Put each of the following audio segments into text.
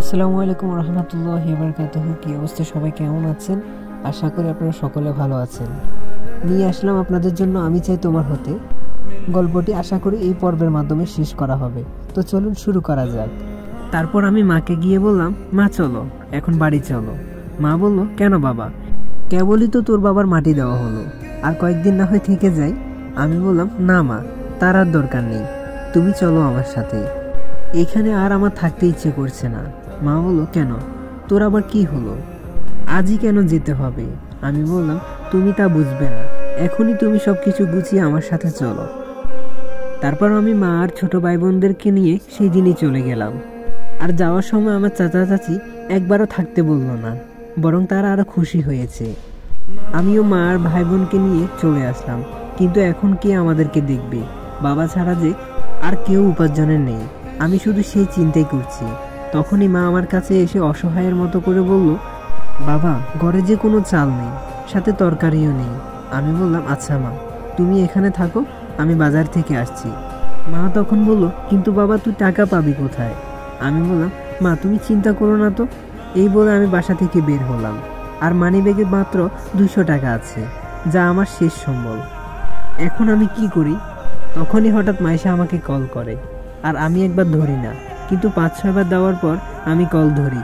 আসসালামু আলাইকুম রহমতুল্লাহি ওয়া বারাকাতুহু। কি অবস্থা সবাই, কেমন আছেন? আশা করি আপনারা সকলে ভালো আছেন। নিয়ে আসলাম আপনাদের জন্য আমি চাই তোমার হতে। গল্পটি আশা করি এই পর্বের মাধ্যমে শেষ করা হবে। তো চলুন শুরু করা যাক। তারপর আমি মাকে গিয়ে বললাম, মা চলো এখন বাড়ি চলো। মা বলল, কেন বাবা? কেবলই তো তোর বাবার মাটি দেওয়া হলো, আর কয়েকদিন না হয় থেকে যাই। আমি বললাম, না মা, তার আর দরকার নেই, তুমি চলো আমার সাথে। এখানে আর আমার থাকতে ইচ্ছে করছে না। মা বলল, কেন, তোর আবার কি হলো? আজই কেন যেতে হবে? আমি বললাম, তুমি তা বুঝবে না, এখনই তুমি সব কিছু গুছিয়ে আমার সাথে চলো। তারপর আমি মা আর ছোট ভাই বোনদেরকে নিয়ে সেই দিনই চলে গেলাম। আর যাওয়ার সময় আমার চাচা চাচি একবারও থাকতে বলল না, বরং তারা আরো খুশি হয়েছে। আমিও মা আর ভাই বোনকে নিয়ে চলে আসলাম। কিন্তু এখন কে আমাদেরকে দেখবে? বাবা ছাড়া যে আর কেউ উপার্জনের নেই। আমি শুধু সেই চিন্তাই করছি। তখনই মা আমার কাছে এসে অসহায়ের মতো করে বলল, বাবা, ঘরে যে কোনো চাল নেই, সাথে তরকারিও নেই। আমি বললাম, আচ্ছা মা, তুমি এখানে থাকো, আমি বাজার থেকে আসছি। মা তখন বলল, কিন্তু বাবা, তুই টাকা পাবি কোথায়? আমি বললাম, মা তুমি চিন্তা করো না তো। এই বলে আমি বাসা থেকে বের হলাম। আর মানিব্যাগে মাত্র 200 টাকা আছে, যা আমার শেষ সম্বল। এখন আমি কি করি? তখনই হঠাৎ মাইশা আমাকে কল করে। আর আমি একবার ধরি না, কিন্তু 5-6 বার দেওয়ার পর আমি কল ধরি।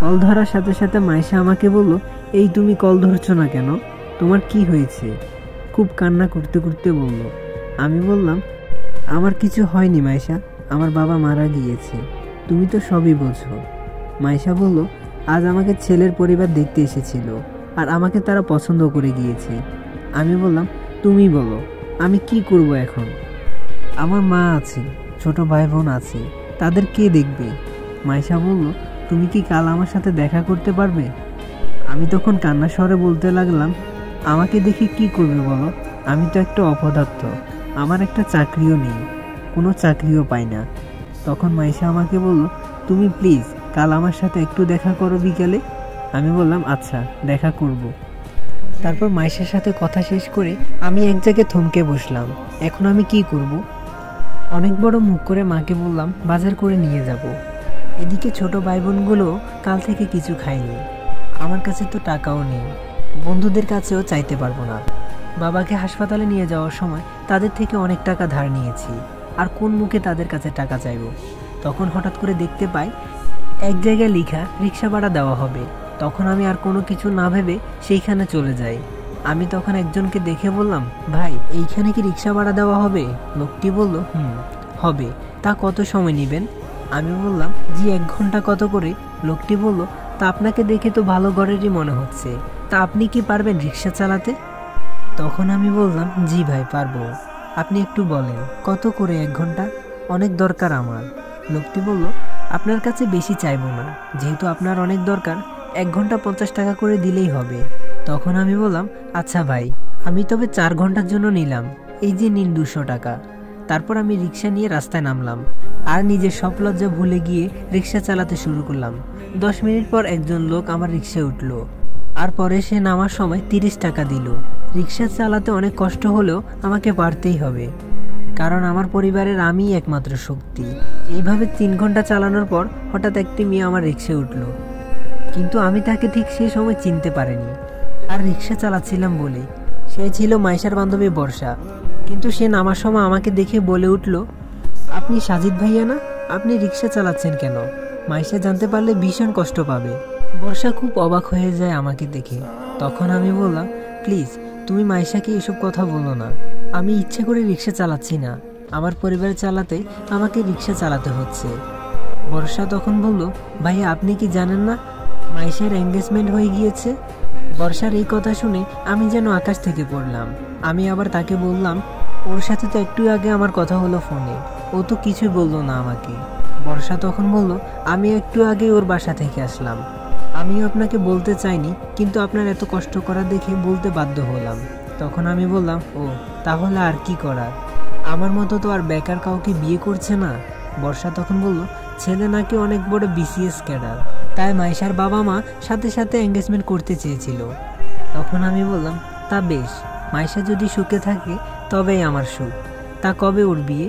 কল ধরার সাথে সাথে মাইশা আমাকে বলল, এই তুমি কল ধরছো না কেন? তোমার কি হয়েছে? খুব কান্না করতে করতে বলল। আমি বললাম, আমার কিছু হয়নি মাইশা, আমার বাবা মারা গিয়েছে, তুমি তো সবই বোঝো। মাইশা বলল, আজ আমাকে ছেলের পরিবার দেখতে এসেছিল, আর আমাকে তারা পছন্দ করে গিয়েছে। আমি বললাম, তুমি বলো, আমি কি করব এখন? আমার মা আছে, ছোট ভাই বোন আছে, তাদের কে দেখবে? মাইশা বলল, তুমি কি কাল আমার সাথে দেখা করতে পারবে? আমি তখন কান্না স্বরে বলতে লাগলাম, আমাকে দেখে কি করবে বলো? আমি তো একটা অপদার্থ, আমার একটা চাকরিও নেই, কোনো চাকরিও পাই না। তখন মাইশা আমাকে বলল, তুমি প্লিজ কাল আমার সাথে একটু দেখা করো বিকালে। আমি বললাম, আচ্ছা, দেখা করব। তারপর মাইশার সাথে কথা শেষ করে আমি এক জায়গায় থমকে বসলাম। এখন আমি কি করব? অনেক বড় মুখ করে মাকে বললাম, বাজার করে নিয়ে যাব। এদিকে ছোট ভাই বোনগুলো কাল থেকে কিছু খায়নি। আমার কাছে তো টাকাও নেই, বন্ধুদের কাছেও চাইতে পারবো না। বাবাকে হাসপাতালে নিয়ে যাওয়ার সময় তাদের থেকে অনেক টাকা ধার নিয়েছি, আর কোন মুখে তাদের কাছে টাকা চাইব? তখন হঠাৎ করে দেখতে পাই এক জায়গায় লেখা রিক্সা ভাড়া দেওয়া হবে। তখন আমি আর কোনো কিছু না ভেবে সেইখানে চলে যাই। আমি তখন একজনকে দেখে বললাম, ভাই, এইখানে কি রিক্সা ভাড়া দেওয়া হবে? লোকটি বলল, হবে। তা কত সময় নেবেন? আমি বললাম, জি 1 ঘন্টা। কত করে? লোকটি বলল, তা আপনাকে দেখে তো ভালো ঘরেরই মনে হচ্ছে, তা আপনি কি পারবেন রিক্সা চালাতে? তখন আমি বললাম, জি ভাই, পারবো। আপনি একটু বলেন কত করে 1 ঘন্টা? অনেক দরকার আমার। লোকটি বলল, আপনার কাছে বেশি চাইবো না, যেহেতু আপনার অনেক দরকার, 1 ঘন্টা 50 টাকা করে দিলেই হবে। তখন আমি বললাম, আচ্ছা ভাই, আমি তবে 4 ঘন্টার জন্য নিলাম, এই যে নিন 200 টাকা। তারপর আমি রিক্সা নিয়ে রাস্তায় নামলাম, আর নিজের সব লজ্জা ভুলে গিয়ে রিক্সা চালাতে শুরু করলাম। 10 মিনিট পর একজন লোক আমার রিক্সায় উঠলো, আর পরে সে নামার সময় 30 টাকা দিল। রিক্সা চালাতে অনেক কষ্ট হলেও আমাকে পারতেই হবে, কারণ আমার পরিবারের আমিই একমাত্র শক্তি। এইভাবে 3 ঘন্টা চালানোর পর হঠাৎ একটি মেয়ে আমার রিক্সায় উঠলো, কিন্তু আমি তাকে ঠিক সেই সময় চিনতে পারিনি। আর রিক্সা চালাচ্ছিলাম বলে সে ছিল মাইশার বান্ধবী বর্ষা। কিন্তু সে নামার সময় আমাকে দেখে বলে উঠল, আপনি সাজিদ ভাইয়া না? আপনি রিক্সা চালাচ্ছেন কেন? মাইশা জানতে পারলে ভীষণ কষ্ট পাবে। বর্ষা খুব অবাক হয়ে যায় আমাকে দেখে। তখন আমি বললাম, প্লিজ তুমি মাইশাকে এসব কথা বলো না, আমি ইচ্ছে করে রিক্সা চালাচ্ছি না, আমার পরিবার চালাতে আমাকে রিক্সা চালাতে হচ্ছে। বর্ষা তখন বলল, ভাইয়া, আপনি কি জানেন না মাইশার এঙ্গেজমেন্ট হয়ে গিয়েছে? বর্ষার এই কথা শুনে আমি যেন আকাশ থেকে পড়লাম। আমি আবার তাকে বললাম, ওর সাথে তো একটু আগে আমার কথা হলো ফোনে, ও তো কিছুই বললো না আমাকে। বর্ষা তখন বলল, আমি একটু আগে ওর বাসা থেকে আসলাম, আমিও আপনাকে বলতে চাইনি, কিন্তু আপনার এত কষ্ট করা দেখে বলতে বাধ্য হলাম। তখন আমি বললাম, ও তাহলে আর কি করার, আমার মতো তো আর বেকার কাউকে বিয়ে করছে না। বর্ষা তখন বলল, ছেলে নাকি অনেক বড় বিসিএস ক্যাডার, তাই মাইশার বাবা মা সাথে সাথে এঙ্গেজমেন্ট করতে চেয়েছিল। তখন আমি বললাম, তা বেশ, মাইশা যদি সুখে থাকে তবেই আমার সুখ। তা কবে ওর বিয়ে?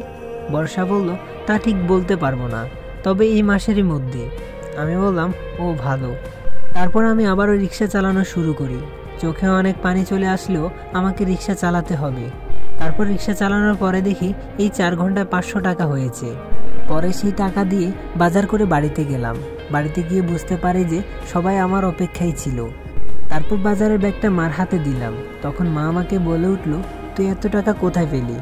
বর্ষা বলল, তা ঠিক বলতে পারবো না, তবে এই মাসেরই মধ্যে। আমি বললাম, ও ভালো। তারপর আমি আবারও রিক্সা চালানো শুরু করি। চোখে অনেক পানি চলে আসলেও আমাকে রিক্সা চালাতে হবে। তারপর রিক্সা চালানোর পরে দেখি এই 4 ঘন্টায় 500 টাকা হয়েছে। পরে সেই টাকা দিয়ে বাজার করে বাড়িতে গেলাম। বাড়িতে গিয়ে বুঝতে পারি যে সবাই আমার অপেক্ষায় ছিল। তারপর বাজারের ব্যাগটা মার হাতে দিলাম। তখন মা আমাকে বলে উঠল, তুই এত টাকা কোথায় পেলি?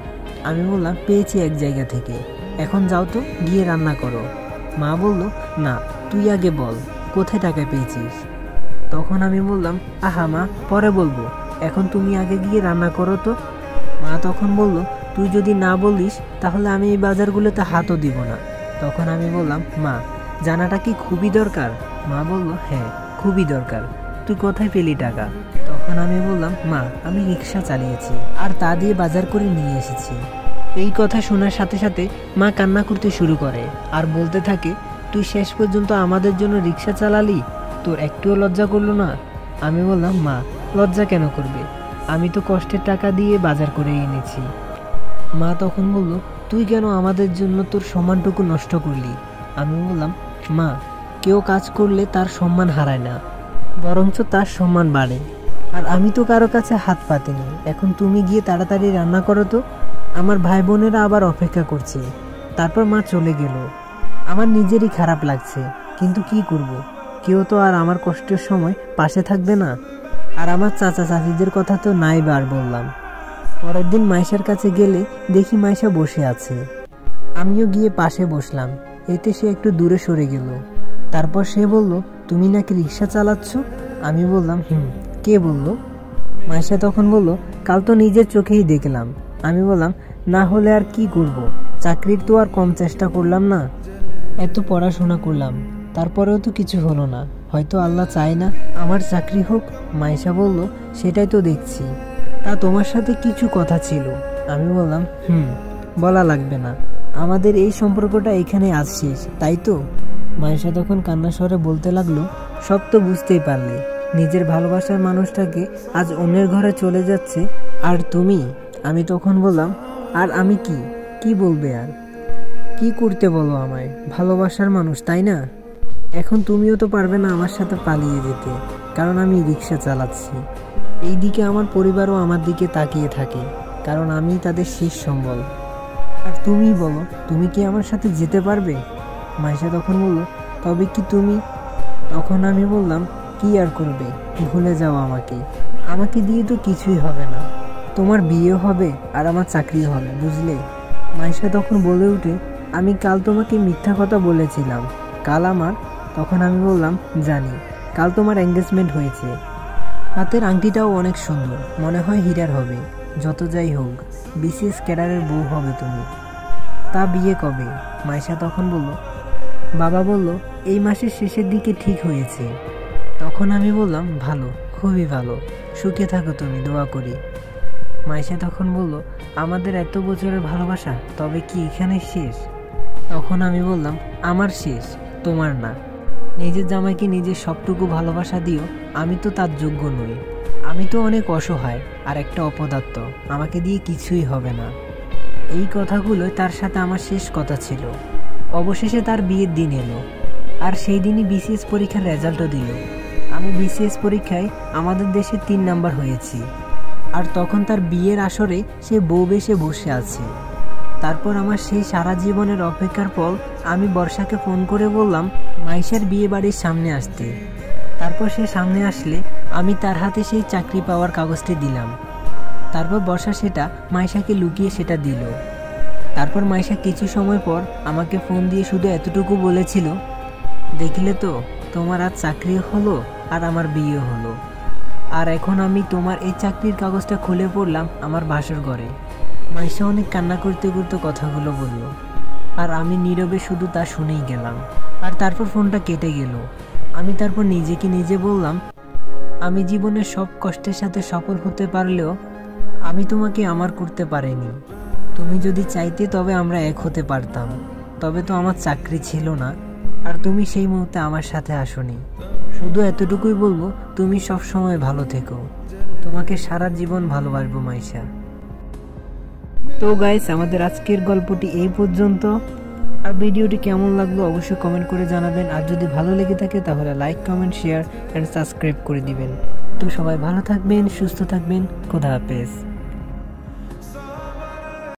আমি বললাম, পেয়েছি এক জায়গা থেকে। এখন যাও তো, গিয়ে রান্না করো। মা বলল, না, তুই আগে বল কোথায় টাকা পেয়েছিস। তখন আমি বললাম, আহা মা, পরে বলবো, এখন তুমি আগে গিয়ে রান্না করো তো। মা তখন বলল, তুই যদি না বলিস তাহলে আমি এই বাজারগুলোতে হাতও দিব না। তখন আমি বললাম, মা, জানাটা কি খুবই দরকার? মা বলল, হ্যাঁ, খুবই দরকার। তুই কোথায় পেলি টাকা? তখন আমি বললাম, মা, আমি রিক্সা চালিয়েছি আর তা দিয়ে বাজার করে নিয়ে এসেছি। এই কথা শোনার সাথে সাথে মা কান্না করতে শুরু করে আর বলতে থাকে, তুই শেষ পর্যন্ত আমাদের জন্য রিক্সা চালালি, তোর একটুও লজ্জা করলো না? আমি বললাম, মা, লজ্জা কেন করবে? আমি তো কষ্টের টাকা দিয়ে বাজার করে এনেছি। মা তখন বলল, তুই কেন আমাদের জন্য তোর সম্মানটুকু নষ্ট করলি? আমি বললাম, মা, কেউ কাজ করলে তার সম্মান হারায় না, বরঞ্চ তার সম্মান বাড়ে। আর আমি তো কারো কাছে হাত পাতিনি। এখন তুমি গিয়ে তাড়াতাড়ি রান্না করো তো, আমার ভাই বোনেরা আবার অপেক্ষা করছে। তারপর মা চলে গেল। আমার নিজেরই খারাপ লাগছে, কিন্তু কি করব? কেউ তো আর আমার কষ্টের সময় পাশে থাকবে না। আর আমার চাচা চাচিদের কথা তো নাই বার বললাম। পরের দিন মাইশার কাছে গেলে দেখি মাইশা বসে আছে। আমিও গিয়ে পাশে বসলাম। এতে সে একটু দূরে সরে গেল। তারপর সে বলল, তুমি নাকি রিক্সা চালাচ্ছ? আমি বললাম, কে বলল? মাইশা তখন বলল, কাল তো নিজের চোখেই দেখলাম। আমি বললাম, না হলে আর কি করব? চাকরির তো আর কম চেষ্টা করলাম না, এত পড়াশোনা করলাম, তারপরেও তো কিছু হলো না। হয়তো আল্লাহ চায় না আমার চাকরি হোক। মাইশা বলল, সেটাই তো দেখছি। তা তোমার সাথে কিছু কথা ছিল। আমি বললাম, বলা লাগবে না, আমাদের এই সম্পর্কটা এখানে আজ শেষ, তাই তো? মাইশা তখন কান্না স্বরে বলতে লাগলো, সব তো বুঝতেই পারলে, নিজের ভালোবাসার মানুষটাকে আজ অন্যের ঘরে চলে যাচ্ছে, আর তুমি? আমি তখন বললাম, আর আমি কি বলবে? আর কি করতে বলো আমায়? ভালোবাসার মানুষ, তাই না? এখন তুমিও তো পারবে না আমার সাথে পালিয়ে যেতে, কারণ আমি রিক্সা চালাচ্ছি। এইদিকে আমার পরিবারও আমার দিকে তাকিয়ে থাকে, কারণ আমি তাদের শেষ সম্বল। আর তুমি বলো, তুমি কি আমার সাথে যেতে পারবে? মাইশা তখন বলল, তবে কি তুমি? তখন আমি বললাম, কি আর করবে, ভুলে যাও আমাকে দিয়ে তো কিছুই হবে না। তোমার বিয়ে হবে আর আমার চাকরি হবে, বুঝলে? মাইশা তখন বলে উঠে, আমি কাল তোমাকে মিথ্যা কথা বলেছিলাম। কাল আমার? তখন আমি বললাম, জানি, কাল তোমার এঙ্গেজমেন্ট হয়েছে। হাতের আংটিটাও অনেক সুন্দর, মনে হয় হীরার হবে। যত যাই হোক, বিসিএস ক্যাডারের বউ হবে তুমি। তা বিয়ে কবে? মাইশা তখন বলল, বাবা বলল এই মাসের শেষের দিকে ঠিক হয়েছে। তখন আমি বললাম, ভালো, খুবই ভালো, সুখে থাকো তুমি, দোয়া করি। মাইশা তখন বলল, আমাদের এত বছরের ভালোবাসা তবে কি এখানে শেষ? তখন আমি বললাম, আমার শেষ, তোমার না। নিজের জামাইকে নিজের সবটুকু ভালোবাসা দিও, আমি তো তার যোগ্য নই। আমি তো অনেক অসহায় আর একটা অপদার্থ, আমাকে দিয়ে কিছুই হবে না। এই কথাগুলো তার সাথে আমার শেষ কথা ছিল। অবশেষে তার বিয়ের দিন এলো, আর সেই দিনই বিসিএস পরীক্ষার রেজাল্টও দিল। আমি বিসিএস পরীক্ষায় আমাদের দেশে 3 নাম্বার হয়েছি। আর তখন তার বিয়ের আসরে সে বউ বেশে বসে আছে। তারপর আমার সেই সারা জীবনের অপেক্ষার পর আমি বর্ষাকে ফোন করে বললাম মাইশার বিয়ে বাড়ির সামনে আসতে। তারপর সে সামনে আসলে আমি তার হাতে সেই চাকরি পাওয়ার কাগজটি দিলাম। তারপর বর্ষা সেটা মাইশাকে লুকিয়ে সেটা দিল। তারপর মাইশা কিছু সময় পর আমাকে ফোন দিয়ে শুধু এতটুকু বলেছিল, দেখলে তো, তোমার আজ চাকরি হলো আর আমার বিয়ে হলো। আর এখন আমি তোমার এই চাকরির কাগজটা খুলে পড়লাম আমার বাসর ঘরে। মাইশা অনেক কান্না করতে করতে কথাগুলো বলল, আর আমি নীরবে শুধু তা শুনেই গেলাম। আর তারপর ফোনটা কেটে গেল। আমি তারপর নিজেকে নিজে বললাম, আমি জীবনের সব কষ্টের সাথে সফল হতে পারলেও আমি তোমাকে আমার করতে পারিনি। তুমি যদি চাইতে তবে আমরা এক হতে পারতাম, তবে তো আমার চাকরি ছিল না, আর তুমি সেই মুহূর্তে আমার সাথে আসোনি। শুধু এতটুকুই বলবো, তুমি সব সময় ভালো থেকো, তোমাকে সারা জীবন ভালোবাসবো মাইশা। তো গাইস, আমাদের আজকের গল্পটি এই পর্যন্ত। আর ভিডিওটি কেমন লাগলো অবশ্যই কমেন্ট করে জানাবেন। আর যদি ভালো লেগে থাকে তাহলে like, comment, share and subscribe করে দিবেন। তো সবাই ভালো থাকবেন, সুস্থ থাকবেন। খোদা হাফেজ।